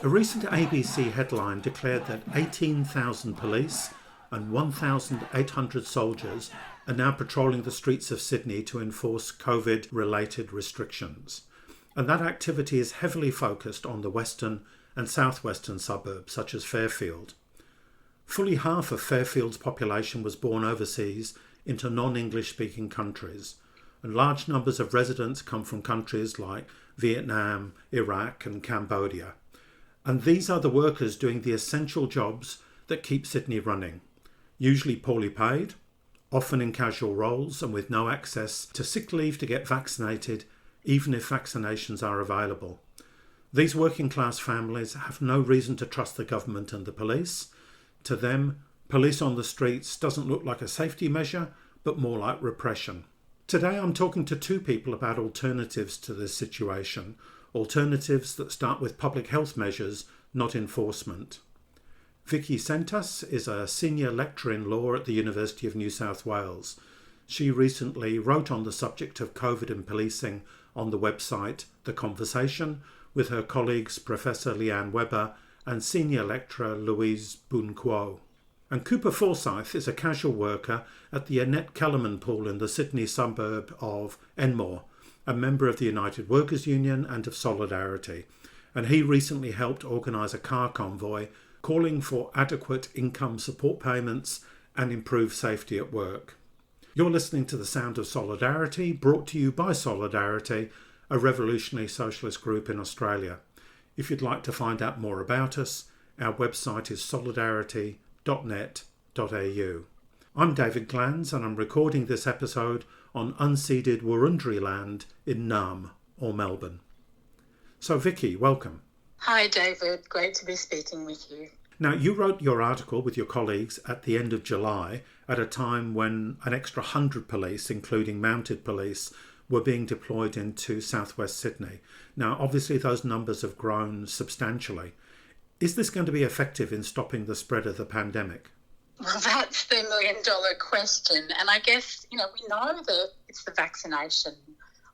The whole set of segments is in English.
A recent ABC headline declared that 18,000 police and 1,800 soldiers are now patrolling the streets of Sydney to enforce COVID-related restrictions. And that activity is heavily focused on the western and southwestern suburbs, such as Fairfield. Fully half of Fairfield's population was born overseas into non-English speaking countries, and large numbers of residents come from countries like Vietnam, Iraq and Cambodia. And these are the workers doing the essential jobs that keep Sydney running, usually poorly paid, often in casual roles and with no access to sick leave to get vaccinated, even if vaccinations are available. These working class families have no reason to trust the government and the police. To them, police on the streets doesn't look like a safety measure, but more like repression. Today I'm talking to two people about alternatives to this situation, alternatives that start with public health measures, not enforcement. Vicki Sentas is a senior lecturer in law at the University of New South Wales. She recently wrote on the subject of COVID and policing on the website The Conversation with her colleagues Professor Leanne Webber and senior lecturer Louise Boon-Quo. And Cooper Forsyth is a casual worker at the Annette Kellerman pool in the Sydney suburb of Enmore, a member of the United Workers' Union and of Solidarity. And he recently helped organise a car convoy calling for adequate income support payments and improved safety at work. You're listening to The Sound of Solidarity, brought to you by Solidarity, a revolutionary socialist group in Australia. If you'd like to find out more about us, our website is solidarity.net.au. I'm David Glanz and I'm recording this episode on unceded Wurundjeri land in Naarm or Melbourne. So Vicki, welcome. Hi David, great to be speaking with you. Now, you wrote your article with your colleagues at the end of July at a time when an extra 100 police, including mounted police, were being deployed into southwest Sydney. Now, obviously those numbers have grown substantially. Is this going to be effective in stopping the spread of the pandemic? Well, that's the million-dollar question. And I guess, we know that it's the vaccination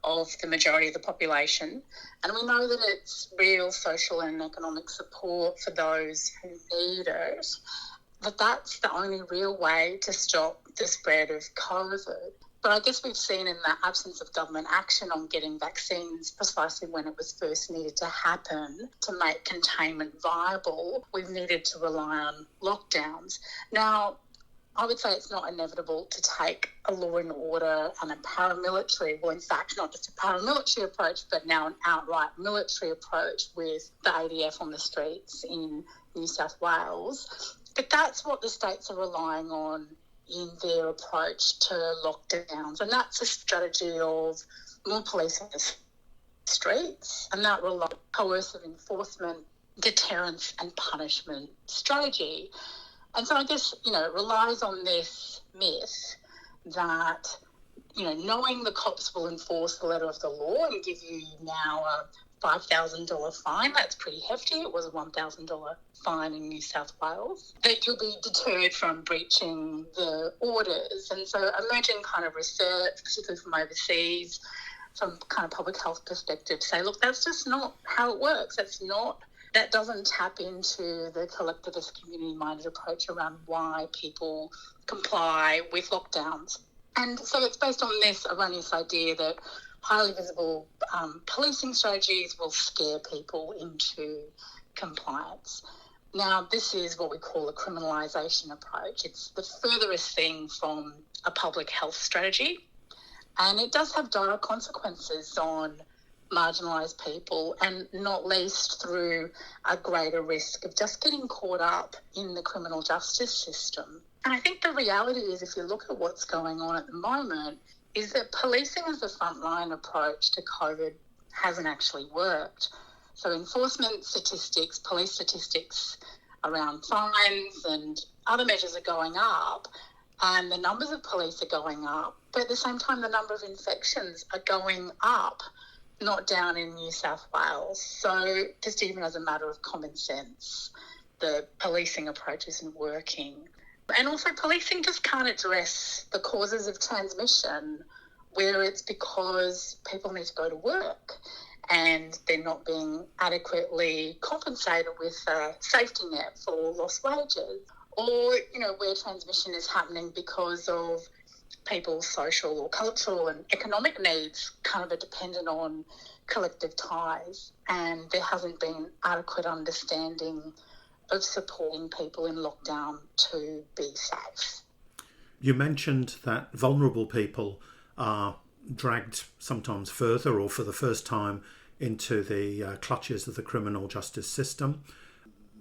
of the majority of the population, and we know that it's real social and economic support for those who need it, but that's the only real way to stop the spread of COVID. But I guess we've seen in the absence of government action on getting vaccines precisely when it was first needed to happen to make containment viable, we've needed to rely on lockdowns. Now, I would say it's not inevitable to take a law and order and a paramilitary, well, in fact, not just a paramilitary approach, but now an outright military approach with the ADF on the streets in New South Wales. But that's what the states are relying on in their approach to lockdowns. And that's a strategy of more police on the streets, and that relies on coercive enforcement, deterrence and punishment strategy. And so I guess, it relies on this myth that, knowing the cops will enforce the letter of the law and give you now a $5,000 fine, that's pretty hefty. It was a $1,000 fine in New South Wales, that you'll be deterred from breaching the orders. And so emerging kind of research, particularly from overseas, from kind of public health perspective, say, look, that's just not how it works. That doesn't tap into the collectivist community-minded approach around why people comply with lockdowns. And so it's based on this erroneous idea that highly visible policing strategies will scare people into compliance. Now, this is what we call a criminalisation approach. It's the furthest thing from a public health strategy, and it does have dire consequences on marginalised people, and not least through a greater risk of just getting caught up in the criminal justice system. And I think the reality is, if you look at what's going on at the moment, is that policing as a frontline approach to COVID hasn't actually worked. So enforcement statistics, police statistics around fines and other measures are going up, and the numbers of police are going up, but at the same time the number of infections are going up, not down in New South Wales. So just even as a matter of common sense, the policing approach isn't working. And also policing just can't address the causes of transmission, where it's because people need to go to work. and they're not being adequately compensated with a safety net for lost wages. Or, where transmission is happening because of people's social or cultural and economic needs kind of are dependent on collective ties, and there hasn't been adequate understanding of supporting people in lockdown to be safe. You mentioned that vulnerable people are dragged sometimes further or for the first time into the clutches of the criminal justice system.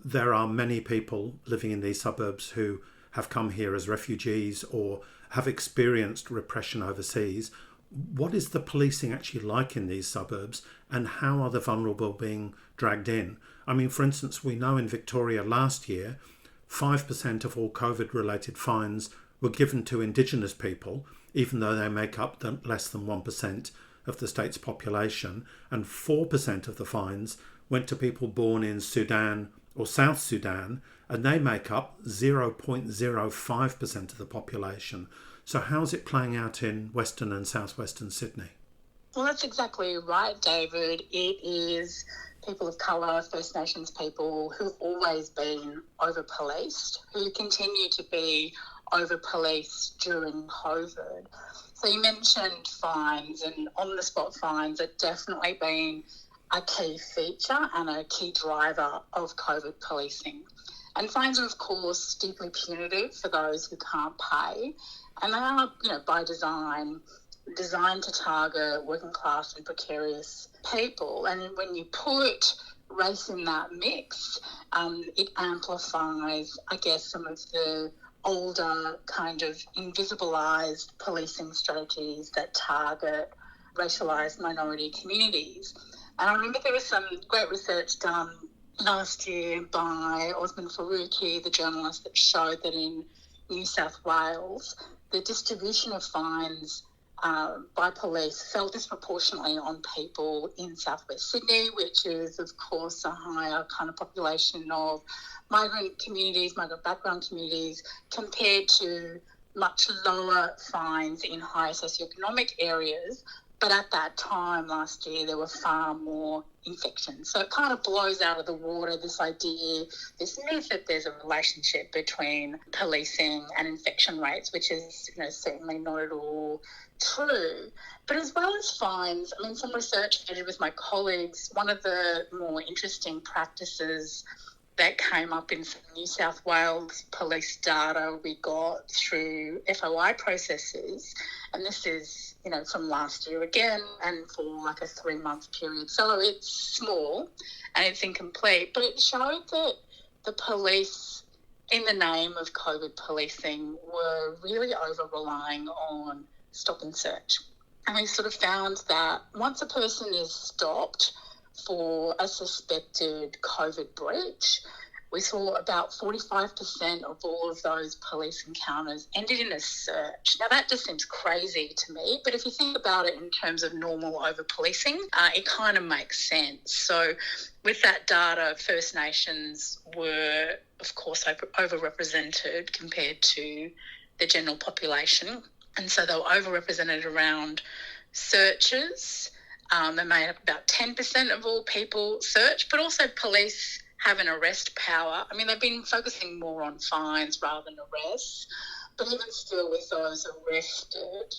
There are many people living in these suburbs who have come here as refugees or have experienced repression overseas. What is the policing actually like in these suburbs, and how are the vulnerable being dragged in? I mean, for instance, we know in Victoria last year, 5% of all COVID-related fines were given to Indigenous people, even though they make up less than 1% of the state's population, and 4% of the fines went to people born in Sudan or South Sudan, and they make up 0.05% of the population. So how's it playing out in Western and Southwestern Sydney? Well, that's exactly right, David. It is people of colour, First Nations people who've always been over-policed, who continue to be over-policed during COVID. So you mentioned fines, and on-the-spot fines have definitely been a key feature and a key driver of COVID policing. And fines are, of course, deeply punitive for those who can't pay, and they are, by design, designed to target working class and precarious people. And when you put race in that mix, it amplifies, I guess, some of the older kind of invisibilised policing strategies that target racialised minority communities. And I remember there was some great research done last year by Osman Faruqi, the journalist, that showed that in New South Wales, the distribution of fines by police fell disproportionately on people in southwest Sydney, which is, of course, a higher kind of population of migrant communities, migrant background communities, compared to much lower fines in higher socioeconomic areas. But at that time last year, there were far more infections. So it kind of blows out of the water this idea, this myth that there's a relationship between policing and infection rates, which is, certainly not at all true. But as well as fines, I mean, some research I did with my colleagues, one of the more interesting practices that came up in some New South Wales police data we got through FOI processes, and this is, from last year again, and for like a 3-month period. So it's small and it's incomplete, but it showed that the police, in the name of COVID policing, were really over-relying on stop and search. And we sort of found that once a person is stopped for a suspected COVID breach, we saw about 45% of all of those police encounters ended in a search. Now, that just seems crazy to me, but if you think about it in terms of normal over-policing, it kind of makes sense. So with that data, First Nations were, of course, overrepresented compared to the general population. And so they were overrepresented around searches. They made up about 10% of all people searched, but also police have an arrest power. I mean, they've been focusing more on fines rather than arrests, but even still with those arrested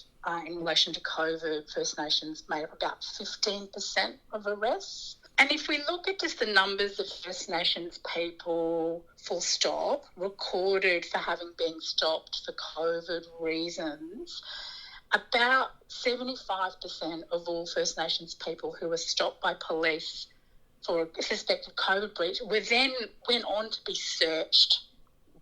in relation to COVID, First Nations made up about 15% of arrests. And if we look at just the numbers of First Nations people, full stop, recorded for having been stopped for COVID reasons, about 75% of all First Nations people who were stopped by police for a suspected COVID breach went on to be searched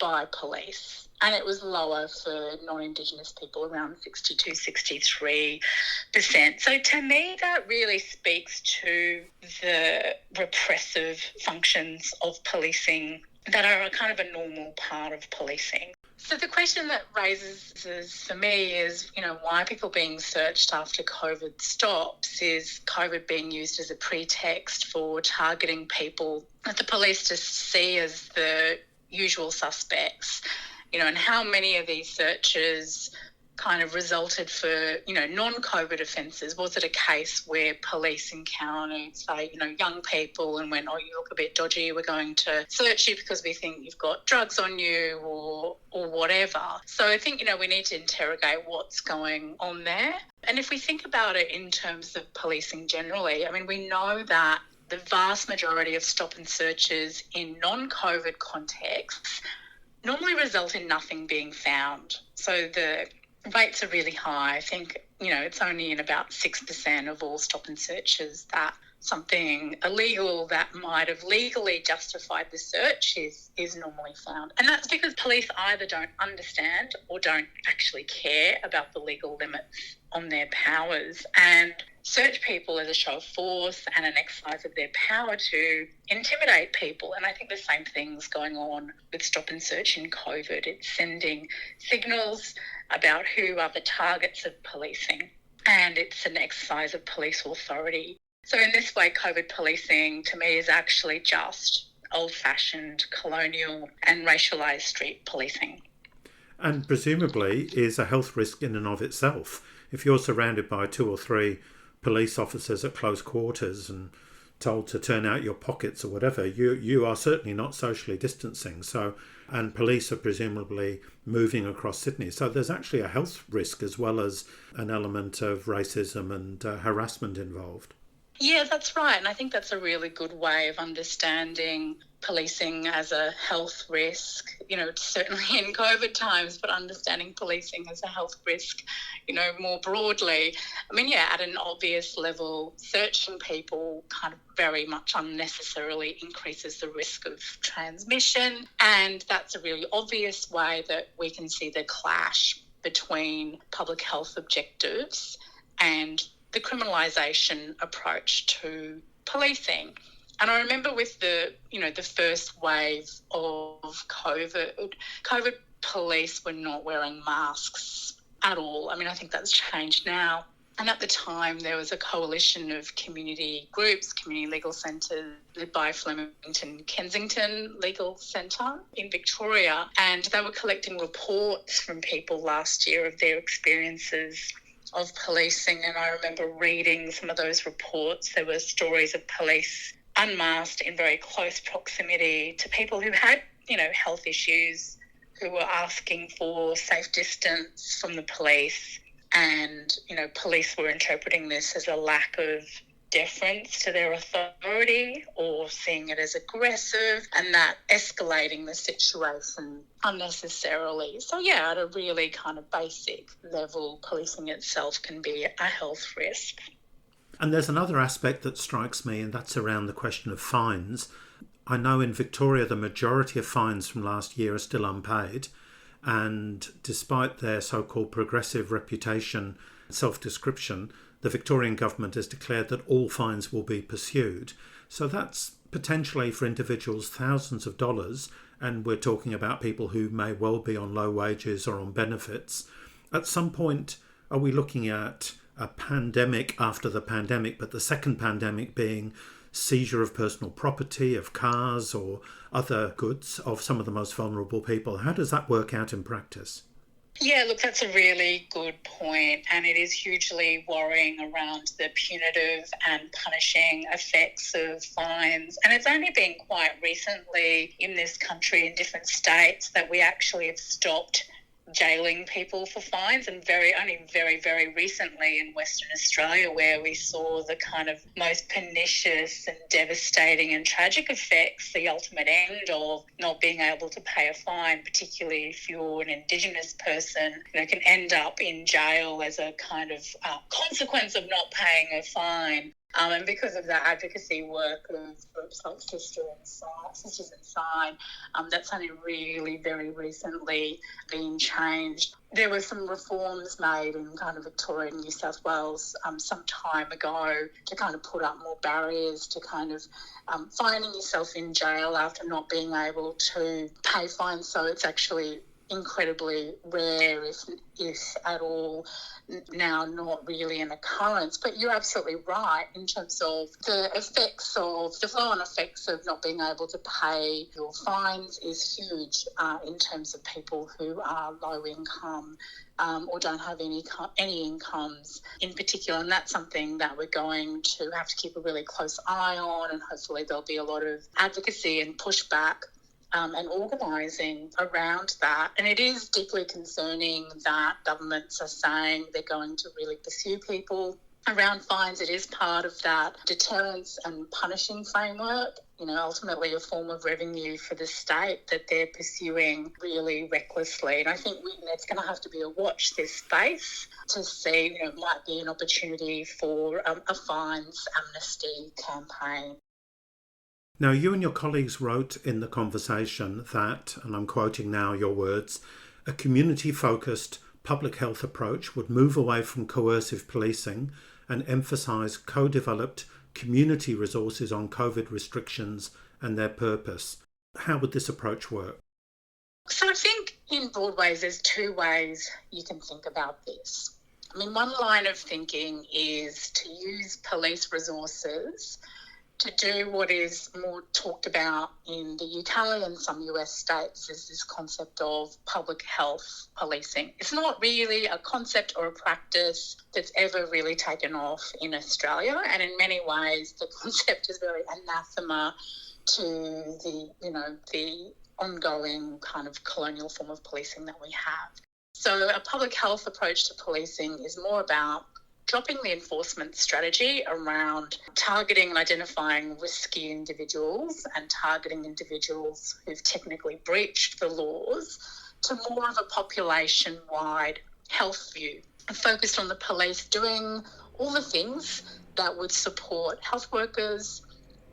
by police. And it was lower for non-Indigenous people, around 62-63%. So to me, that really speaks to the repressive functions of policing that are a kind of a normal part of policing. So the question that raises for me is, why are people being searched after COVID stops? Is COVID being used as a pretext for targeting people that the police just see as the usual suspects? And how many of these searches kind of resulted for, non-COVID offences? Was it a case where police encountered, say, young people and went, oh, you look a bit dodgy, we're going to search you because we think you've got drugs on you or whatever. So I think, we need to interrogate what's going on there. And if we think about it in terms of policing generally, we know that the vast majority of stop and searches in non-COVID contexts normally result in nothing being found. So the rates are really high. I think, it's only in about 6% of all stop and searches that something illegal that might have legally justified the search is normally found. And that's because police either don't understand or don't actually care about the legal limits on their powers and search people as a show of force and an exercise of their power to intimidate people. And I think the same thing's going on with stop and search in COVID. It's sending signals about who are the targets of policing, and it's an exercise of police authority. So in this way, COVID policing to me is actually just old-fashioned colonial and racialised street policing. And presumably is a health risk in and of itself. If you're surrounded by 2 or 3 police officers at close quarters and told to turn out your pockets or whatever, you are certainly not socially distancing. So, and police are presumably moving across Sydney. So there's actually a health risk as well as an element of racism and harassment involved. Yeah, that's right. And I think that's a really good way of understanding policing as a health risk, certainly in COVID times, but understanding policing as a health risk, more broadly. At an obvious level, searching people kind of very much unnecessarily increases the risk of transmission. And that's a really obvious way that we can see the clash between public health objectives and the criminalisation approach to policing. And I remember with the first wave of COVID police were not wearing masks at all. I think that's changed now. And at the time, there was a coalition of community groups, community legal centres, led by Flemington Kensington Legal Centre in Victoria. And they were collecting reports from people last year of their experiences of policing. And I remember reading some of those reports. There were stories of police unmasked in very close proximity to people who had, health issues, who were asking for safe distance from the police. And, police were interpreting this as a lack of deference to their authority or seeing it as aggressive, and that escalating the situation unnecessarily. So, yeah, at a really kind of basic level, policing itself can be a health risk. And there's another aspect that strikes me, and that's around the question of fines. I know in Victoria the majority of fines from last year are still unpaid, and despite their so-called progressive reputation, self-description, the Victorian government has declared that all fines will be pursued. So that's potentially for individuals thousands of dollars, and we're talking about people who may well be on low wages or on benefits. At some point, are we looking at a pandemic after the pandemic, but the second pandemic being seizure of personal property, of cars or other goods of some of the most vulnerable people? How does that work out in practice? Yeah, look, that's a really good point, and it is hugely worrying around the punitive and punishing effects of fines. And it's only been quite recently in this country, in different states, that we actually have stopped jailing people for fines, and only very recently in Western Australia, where we saw the kind of most pernicious and devastating and tragic effects, the ultimate end of not being able to pay a fine, particularly if you're an Indigenous person, can end up in jail as a kind of consequence of not paying a fine. And because of the advocacy work of groups like Sisters Inside, that's only really very recently been changed. There were some reforms made in kind of Victoria and New South Wales some time ago to kind of put up more barriers to kind of finding yourself in jail after not being able to pay fines. So it's actually incredibly rare, if at all, now not really an occurrence. But you're absolutely right in terms of the flow-on effects of not being able to pay your fines is huge in terms of people who are low income or don't have any incomes in particular. And that's something that we're going to have to keep a really close eye on, and hopefully there'll be a lot of advocacy and pushback and organising around that. And it is deeply concerning that governments are saying they're going to really pursue people around fines. It is part of that deterrence and punishing framework, ultimately a form of revenue for the state that they're pursuing really recklessly. And I think it's going to have to be a watch this space to see, it might be an opportunity for a fines amnesty campaign. Now, you and your colleagues wrote in the conversation that, and I'm quoting now your words, a community-focused public health approach would move away from coercive policing and emphasise co-developed community resources on COVID restrictions and their purpose. How would this approach work? So I think in broad ways there's two ways you can think about this. One line of thinking is to use police resources to do what is more talked about in the UK and some US states is this concept of public health policing. It's not really a concept or a practice that's ever really taken off in Australia, and in many ways the concept is very anathema to the ongoing kind of colonial form of policing that we have. So a public health approach to policing is more about dropping the enforcement strategy around targeting and identifying risky individuals and targeting individuals who've technically breached the laws to more of a population-wide health view, focused on the police doing all the things that would support health workers,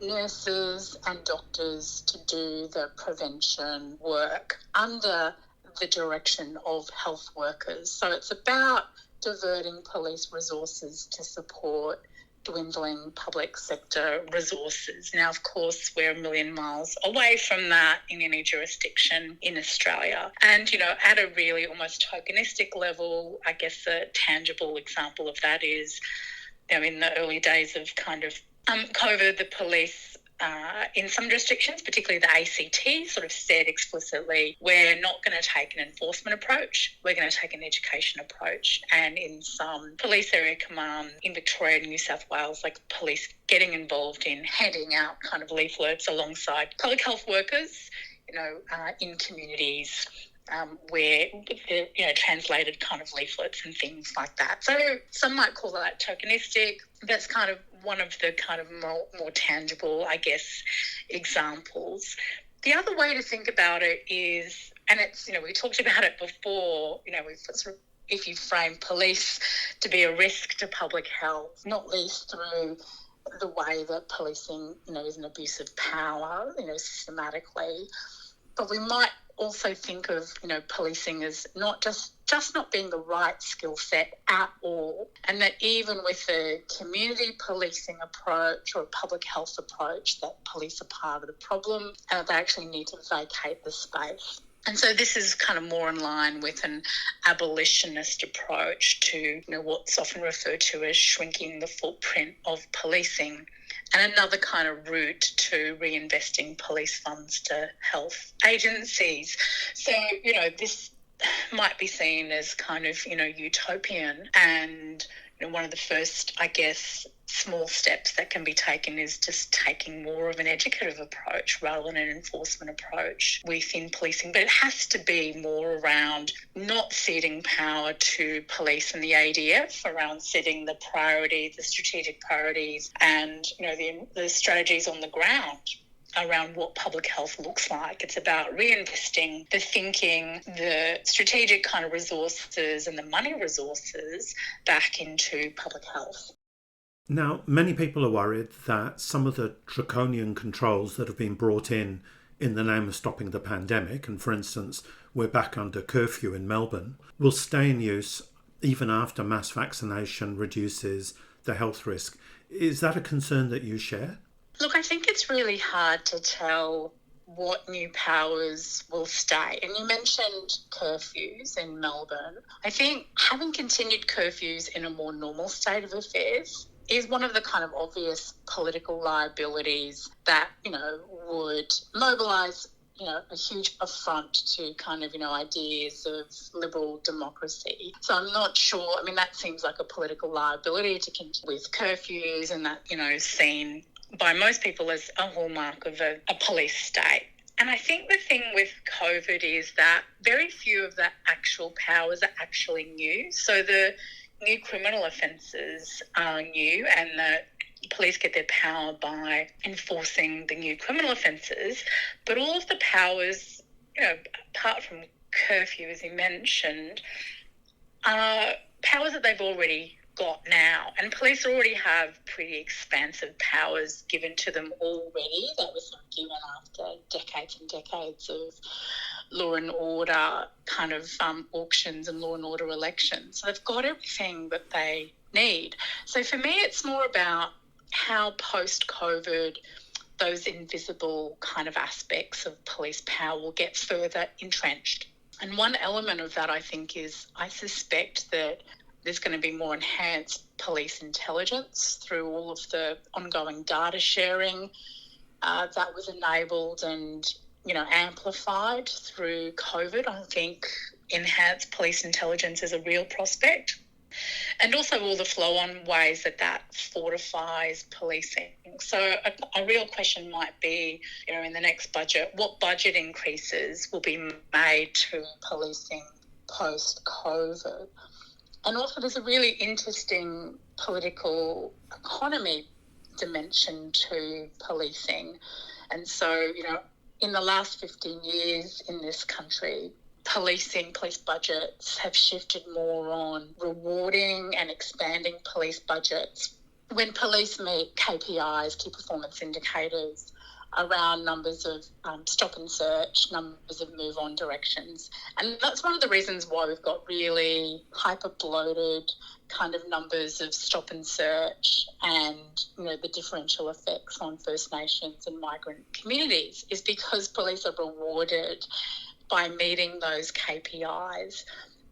nurses and doctors to do the prevention work under the direction of health workers. So it's about diverting police resources to support dwindling public sector resources. Now, of course, we're a million miles away from that in any jurisdiction in Australia. And, at a really almost tokenistic level, I guess a tangible example of that is, in the early days of kind of COVID, the police in some jurisdictions, particularly the ACT, sort of said explicitly, we're not going to take an enforcement approach, we're going to take an education approach. And in some police area command in Victoria and New South Wales, like police getting involved in handing out kind of leaflets alongside public health workers, in communities where, translated kind of leaflets and things like that. So some might call that tokenistic. That's kind of one of the kind of more tangible, I guess, examples. The other way to think about it is, and it's, we talked about it before, we've sort of, if you frame police to be a risk to public health, not least through the way that policing, is an abuse of power, systematically. But we might also think of, policing as not just not being the right skill set at all, and that even with a community policing approach or a public health approach, that police are part of the problem and they actually need to vacate the space. And so this is kind of more in line with an abolitionist approach to, what's often referred to as shrinking the footprint of policing, and another kind of route to reinvesting police funds to health agencies. So, this might be seen as kind of, utopian, and one of the first, I guess, small steps that can be taken is just taking more of an educative approach rather than an enforcement approach within policing. But it has to be more around not ceding power to police and the ADF, around setting the priorities, the strategic priorities, and the strategies on the ground around what public health looks like. It's about reinvesting the thinking, the strategic kind of resources and the money resources back into public health. Now, many people are worried that some of the draconian controls that have been brought in the name of stopping the pandemic, and for instance, we're back under curfew in Melbourne, will stay in use even after mass vaccination reduces the health risk. Is that a concern that you share? Look, I think it's really hard to tell what new powers will stay. And you mentioned curfews in Melbourne. I think having continued curfews in a more normal state of affairs is one of the kind of obvious political liabilities that, would mobilise, a huge affront to kind of, ideas of liberal democracy. So I'm not sure. I mean, that seems like a political liability to continue with curfews, and that, seen by most people as a hallmark of a police state. And I think the thing with COVID is that very few of the actual powers are actually new. So the new criminal offences are new, and the police get their power by enforcing the new criminal offences. But all of the powers, apart from curfew, as you mentioned, are powers that they've already got now. And police already have pretty expansive powers given to them already that was not given after decades and decades of law and order kind of auctions and law and order elections. So they've got everything that they need. So for me, it's more about how post-COVID those invisible kind of aspects of police power will get further entrenched. And one element of that, I think, is I suspect that there's going to be more enhanced police intelligence through all of the ongoing data sharing that was enabled and, amplified through COVID. I think enhanced police intelligence is a real prospect. And also all the flow-on ways that fortifies policing. So a real question might be, in the next budget, what budget increases will be made to policing post-COVID? And also there's a really interesting political economy dimension to policing. And so, in the last 15 years in this country, police budgets have shifted more on rewarding and expanding police budgets. When police meet KPIs, key performance indicators, around numbers of stop and search, numbers of move on directions. And that's one of the reasons why we've got really hyper bloated kind of numbers of stop and search and, the differential effects on First Nations and migrant communities is because police are rewarded by meeting those KPIs.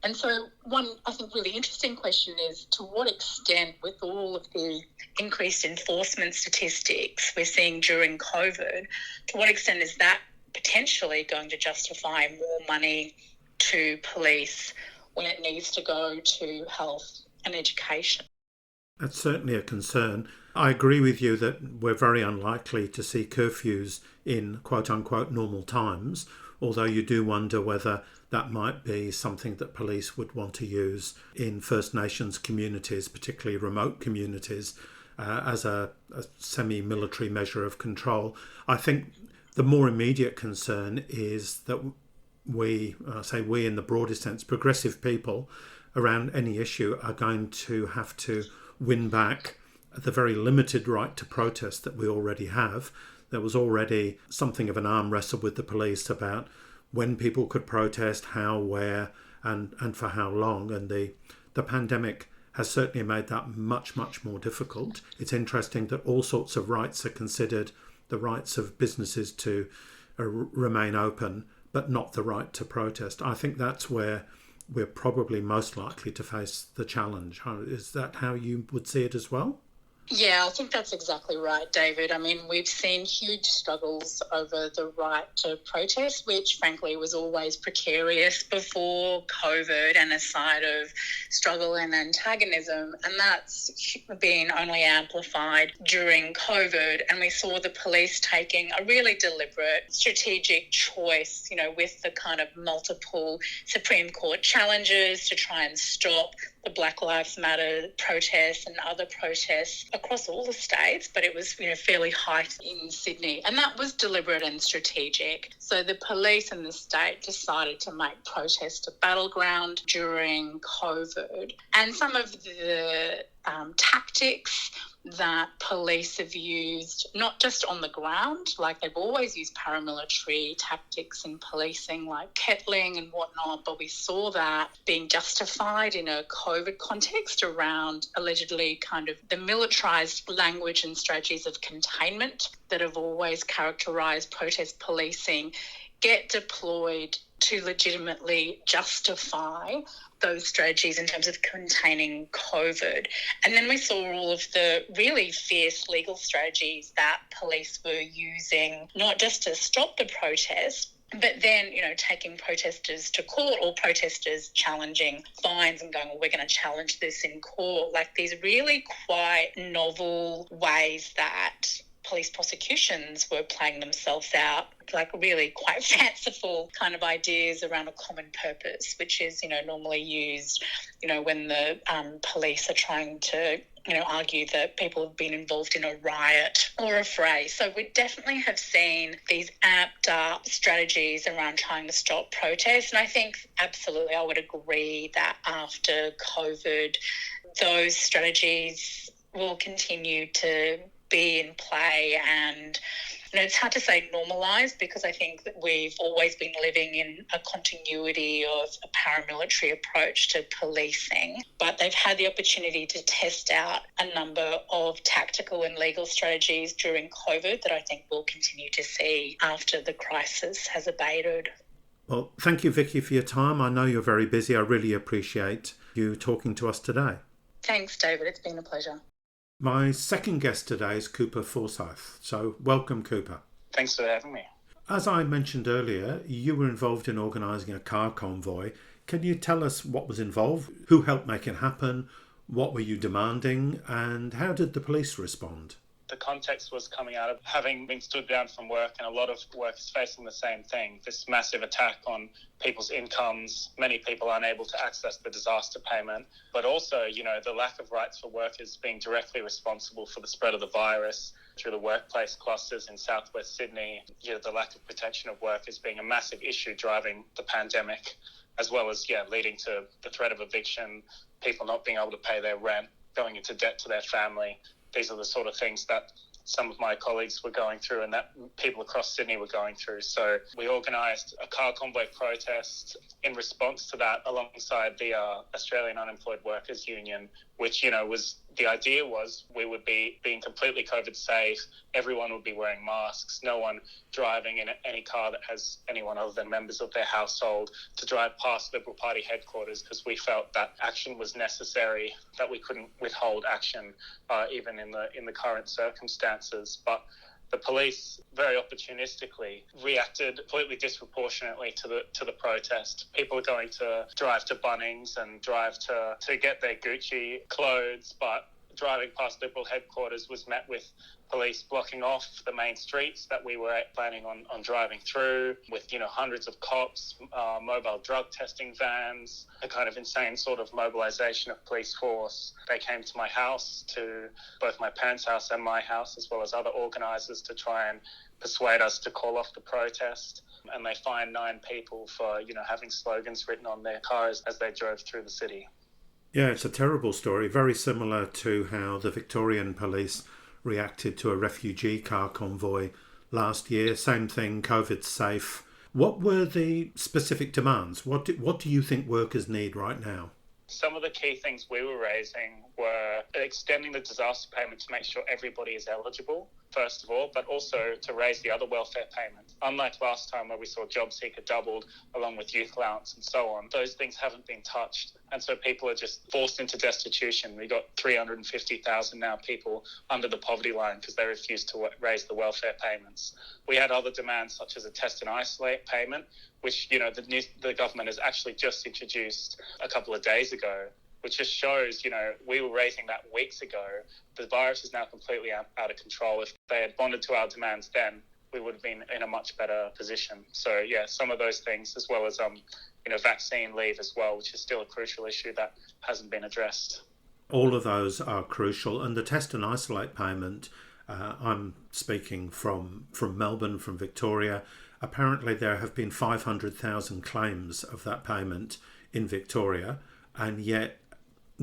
And so one, I think, really interesting question is to what extent, with all of the increased enforcement statistics we're seeing during COVID, to what extent is that potentially going to justify more money to police when it needs to go to health and education? That's certainly a concern. I agree with you that we're very unlikely to see curfews in quote-unquote normal times, although you do wonder whether that might be something that police would want to use in First Nations communities, particularly remote communities, as a semi-military measure of control. I think the more immediate concern is that we in the broadest sense, progressive people around any issue are going to have to win back the very limited right to protest that we already have. There was already something of an arm wrestle with the police about when people could protest, how, where, and for how long. And the pandemic has certainly made that much, much more difficult. It's interesting that all sorts of rights are considered, the rights of businesses to remain open, but not the right to protest. I think that's where we're probably most likely to face the challenge. Is that how you would see it as well? Yeah, I think that's exactly right, David. I mean, we've seen huge struggles over the right to protest, which frankly was always precarious before COVID and a side of struggle and antagonism. And that's been only amplified during COVID. And we saw the police taking a really deliberate strategic choice, with the kind of multiple Supreme Court challenges to try and stop the Black Lives Matter protests and other protests across all the states, but it was, fairly high in Sydney. And that was deliberate and strategic. So the police and the state decided to make protest a battleground during COVID. And some of the tactics that police have used, not just on the ground, like they've always used paramilitary tactics in policing, like kettling and whatnot, but we saw that being justified in a COVID context around allegedly kind of the militarised language and strategies of containment that have always characterised protest policing get deployed to legitimately justify those strategies in terms of containing COVID. And then we saw all of the really fierce legal strategies that police were using, not just to stop the protest, but then, taking protesters to court or protesters challenging fines and going, well, we're going to challenge this in court. Like these really quite novel ways that police prosecutions were playing themselves out, like really quite fanciful kind of ideas around a common purpose, which is, normally used, when the police are trying to, argue that people have been involved in a riot or a fray. So we definitely have seen these amped up strategies around trying to stop protests. And I think absolutely I would agree that after COVID, those strategies will continue to be in play, and it's hard to say normalised because I think that we've always been living in a continuity of a paramilitary approach to policing, but they've had the opportunity to test out a number of tactical and legal strategies during COVID that I think we'll continue to see after the crisis has abated. Well, thank you, Vicki, for your time. I know you're very busy. I really appreciate you talking to us today. Thanks, David. It's been a pleasure. My second guest today is Cooper Forsyth. So welcome, Cooper. Thanks for having me. As I mentioned earlier, you were involved in organising a car convoy. Can you tell us what was involved? Who helped make it happen? What were you demanding? And how did the police respond? The context was coming out of having been stood down from work, and a lot of workers facing the same thing, this massive attack on people's incomes, many people unable to access the disaster payment, but also, the lack of rights for workers being directly responsible for the spread of the virus through the workplace clusters in southwest Sydney, the lack of protection of workers being a massive issue driving the pandemic, as well as, leading to the threat of eviction, people not being able to pay their rent, going into debt to their family. These are the sort of things that some of my colleagues were going through and that people across Sydney were going through. So we organised a car convoy protest in response to that alongside the Australian Unemployed Workers Union, which, the idea was we would be being completely COVID safe. Everyone would be wearing masks, no one driving in any car that has anyone other than members of their household to drive past Liberal Party headquarters, because we felt that action was necessary, that we couldn't withhold action even in the current circumstances. But the police very opportunistically reacted completely disproportionately to the protest. People are going to drive to Bunnings and drive to get their Gucci clothes, but driving past Liberal headquarters was met with police blocking off the main streets that we were planning on driving through, with hundreds of cops, mobile drug testing vans, a kind of insane sort of mobilisation of police force. They came to my house, to both my parents' house and my house, as well as other organisers, to try and persuade us to call off the protest. And they fined 9 people for having slogans written on their cars as they drove through the city. Yeah, it's a terrible story, very similar to how the Victorian police reacted to a refugee car convoy last year. Same thing, COVID safe. What were the specific demands? What do you think workers need right now? Some of the key things we were raising were extending the disaster payment to make sure everybody is eligible, first of all, but also to raise the other welfare payments. Unlike last time where we saw job seeker doubled along with youth allowance and so on, those things haven't been touched. And so people are just forced into destitution. We got 350,000 now people under the poverty line because they refused to raise the welfare payments. We had other demands such as a test and isolate payment, which, the government has actually just introduced a couple of days ago, which just shows, we were raising that weeks ago. The virus is now completely out of control. If they had bonded to our demands then, we would have been in a much better position. So, some of those things, as well as, vaccine leave as well, which is still a crucial issue that hasn't been addressed. All of those are crucial. And the test and isolate payment, I'm speaking from Melbourne, from Victoria. Apparently there have been 500,000 claims of that payment in Victoria, and yet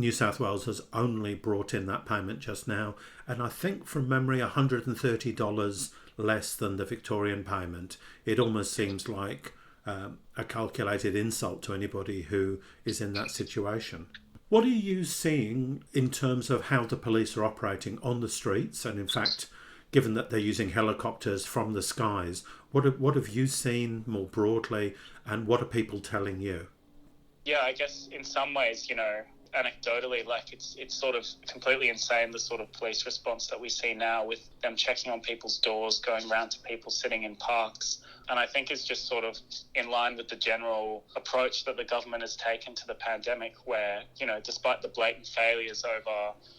New South Wales has only brought in that payment just now, and I think from memory $130 less than the Victorian payment. It almost seems like a calculated insult to anybody who is in that situation. What are you seeing in terms of how the police are operating on the streets? And in fact, given that they're using helicopters from the skies, what have you seen more broadly, and what are people telling you? Yeah, I guess in some ways, anecdotally, like it's sort of completely insane, the sort of police response that we see now, with them checking on people's doors, going around to people sitting in parks. And I think it's just sort of in line with the general approach that the government has taken to the pandemic, where, despite the blatant failures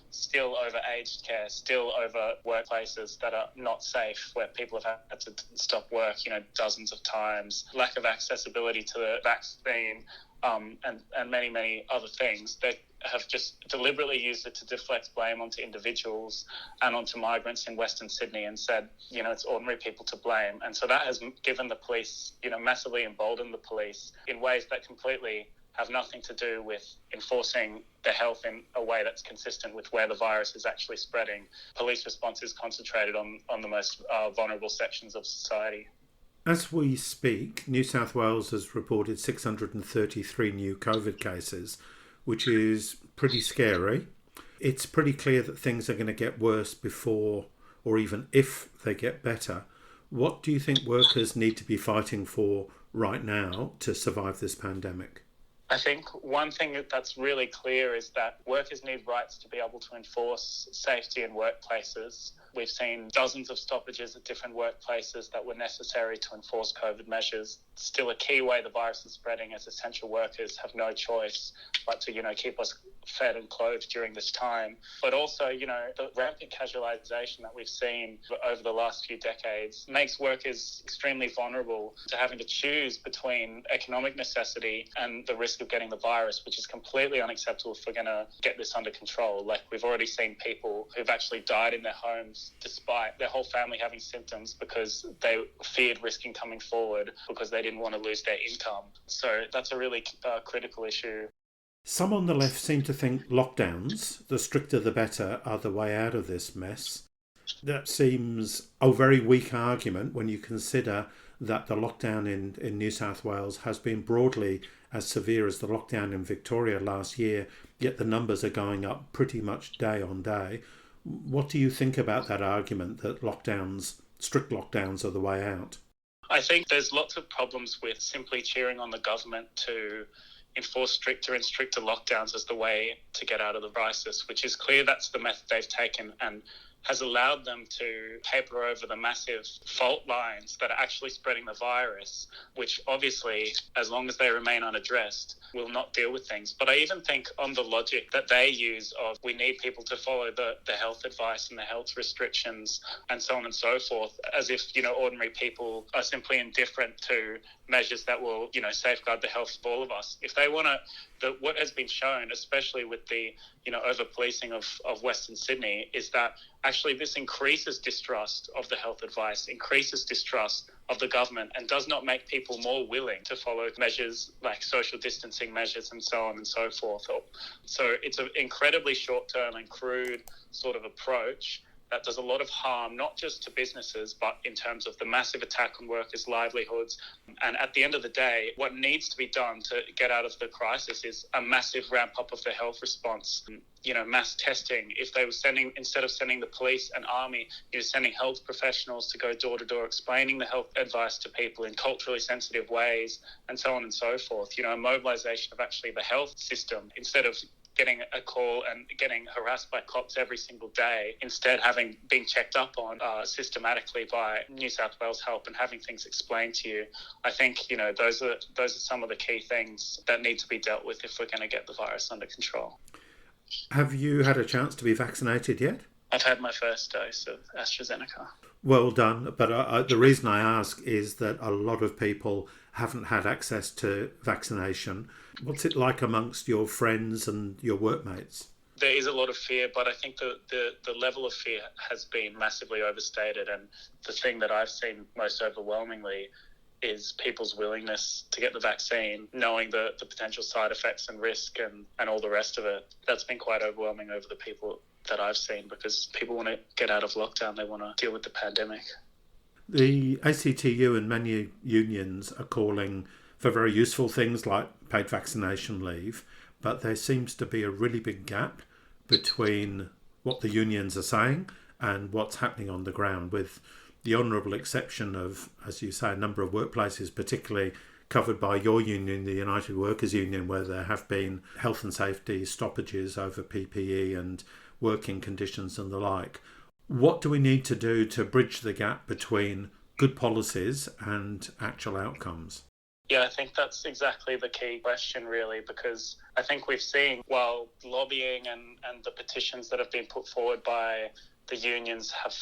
still over aged care, still over workplaces that are not safe, where people have had to stop work, dozens of times, lack of accessibility to the vaccine, and many, many other things. They have just deliberately used it to deflect blame onto individuals and onto migrants in Western Sydney, and said, it's ordinary people to blame. And so that has given the police, massively emboldened the police in ways that completely have nothing to do with enforcing the health in a way that's consistent with where the virus is actually spreading. Police response is concentrated on the most vulnerable sections of society. As we speak, New South Wales has reported 633 new COVID cases, which is pretty scary. It's pretty clear that things are going to get worse before, or even if they get better. What do you think workers need to be fighting for right now to survive this pandemic? I think one thing that's really clear is that workers need rights to be able to enforce safety in workplaces. We've seen dozens of stoppages at different workplaces that were necessary to enforce COVID measures. Still a key way the virus is spreading, as essential workers have no choice but to, keep us fed and clothed during this time. But also, the rampant casualisation that we've seen over the last few decades makes workers extremely vulnerable to having to choose between economic necessity and the risk of getting the virus, which is completely unacceptable if we're going to get this under control. Like, we've already seen people who've actually died in their homes despite their whole family having symptoms, because they feared risking coming forward because they didn't want to lose their income. So that's a really critical issue. Some on the left seem to think lockdowns, the stricter the better, are the way out of this mess. That seems a very weak argument when you consider that the lockdown in New South Wales has been broadly as severe as the lockdown in Victoria last year, yet the numbers are going up pretty much day on day. What do you think about that argument that strict lockdowns, are the way out? I think there's lots of problems with simply cheering on the government to enforce stricter and stricter lockdowns as the way to get out of the crisis, which is clear that's the method they've taken, and has allowed them to paper over the massive fault lines that are actually spreading the virus, which obviously, as long as they remain unaddressed, will not deal with things. But I even think on the logic that they use of we need people to follow the health advice and the health restrictions and so on and so forth, as if, ordinary people are simply indifferent to measures that will, safeguard the health of all of us. If they want to, what has been shown, especially with the, over-policing of Western Sydney, is that actually this increases distrust of the health advice, increases distrust of the government, and does not make people more willing to follow measures like social distancing measures and so on and so forth. So it's an incredibly short-term and crude sort of approach that does a lot of harm, not just to businesses, but in terms of the massive attack on workers' livelihoods. And at the end of the day, what needs to be done to get out of the crisis is a massive ramp up of the health response. Mass testing. If they were instead of sending the police and army, sending health professionals to go door to door explaining the health advice to people in culturally sensitive ways, and so on and so forth. A mobilisation of actually the health system, instead of getting a call and getting harassed by cops every single day, instead having been checked up on systematically by New South Wales Help and having things explained to you. I think, those are some of the key things that need to be dealt with if we're going to get the virus under control. Have you had a chance to be vaccinated yet? I've had my first dose of AstraZeneca. Well done, but the reason I ask is that a lot of people haven't had access to vaccination. What's it like amongst your friends and your workmates? There is a lot of fear, but I think the level of fear has been massively overstated. And the thing that I've seen most overwhelmingly is people's willingness to get the vaccine, knowing the potential side effects and risk and all the rest of it. That's been quite overwhelming over the people that I've seen, because people want to get out of lockdown. They want to deal with the pandemic. The ACTU and many unions are calling for very useful things like paid vaccination leave, but there seems to be a really big gap between what the unions are saying and what's happening on the ground, with the honourable exception of, as you say, a number of workplaces, particularly covered by your union, the United Workers Union, where there have been health and safety stoppages over PPE and working conditions and the like. What do we need to do to bridge the gap between good policies and actual outcomes? Yeah, I think that's exactly the key question, really, because I think we've seen, while lobbying and the petitions that have been put forward by the unions have,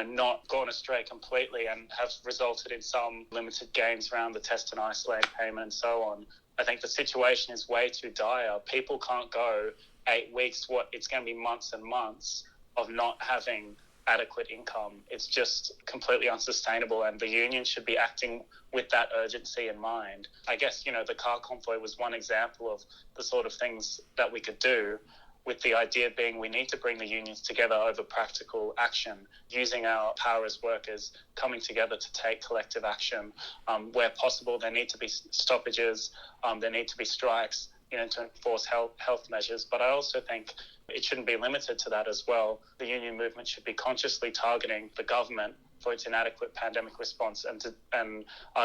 not gone astray completely and have resulted in some limited gains around the test and isolate payment and so on. I think the situation is way too dire. People can't go 8 weeks, it's going to be months and months of not having adequate income. It's just completely unsustainable, and the union should be acting with that urgency in mind. I guess, the car convoy was one example of the sort of things that we could do, with the idea being we need to bring the unions together over practical action, using our power as workers, coming together to take collective action. Where possible, there need to be stoppages, there need to be strikes, to enforce health measures. But I also think it shouldn't be limited to that as well. The union movement should be consciously targeting the government for its inadequate pandemic response and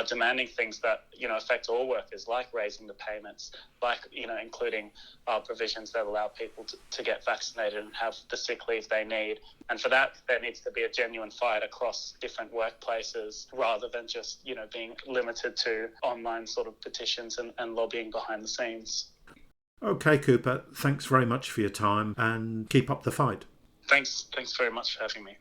demanding things that, affect all workers, like raising the payments, like, including provisions that allow people to get vaccinated and have the sick leave they need. And for that, there needs to be a genuine fight across different workplaces, rather than just, being limited to online sort of petitions and lobbying behind the scenes. Okay, Cooper, thanks very much for your time and keep up the fight. Thanks very much for having me.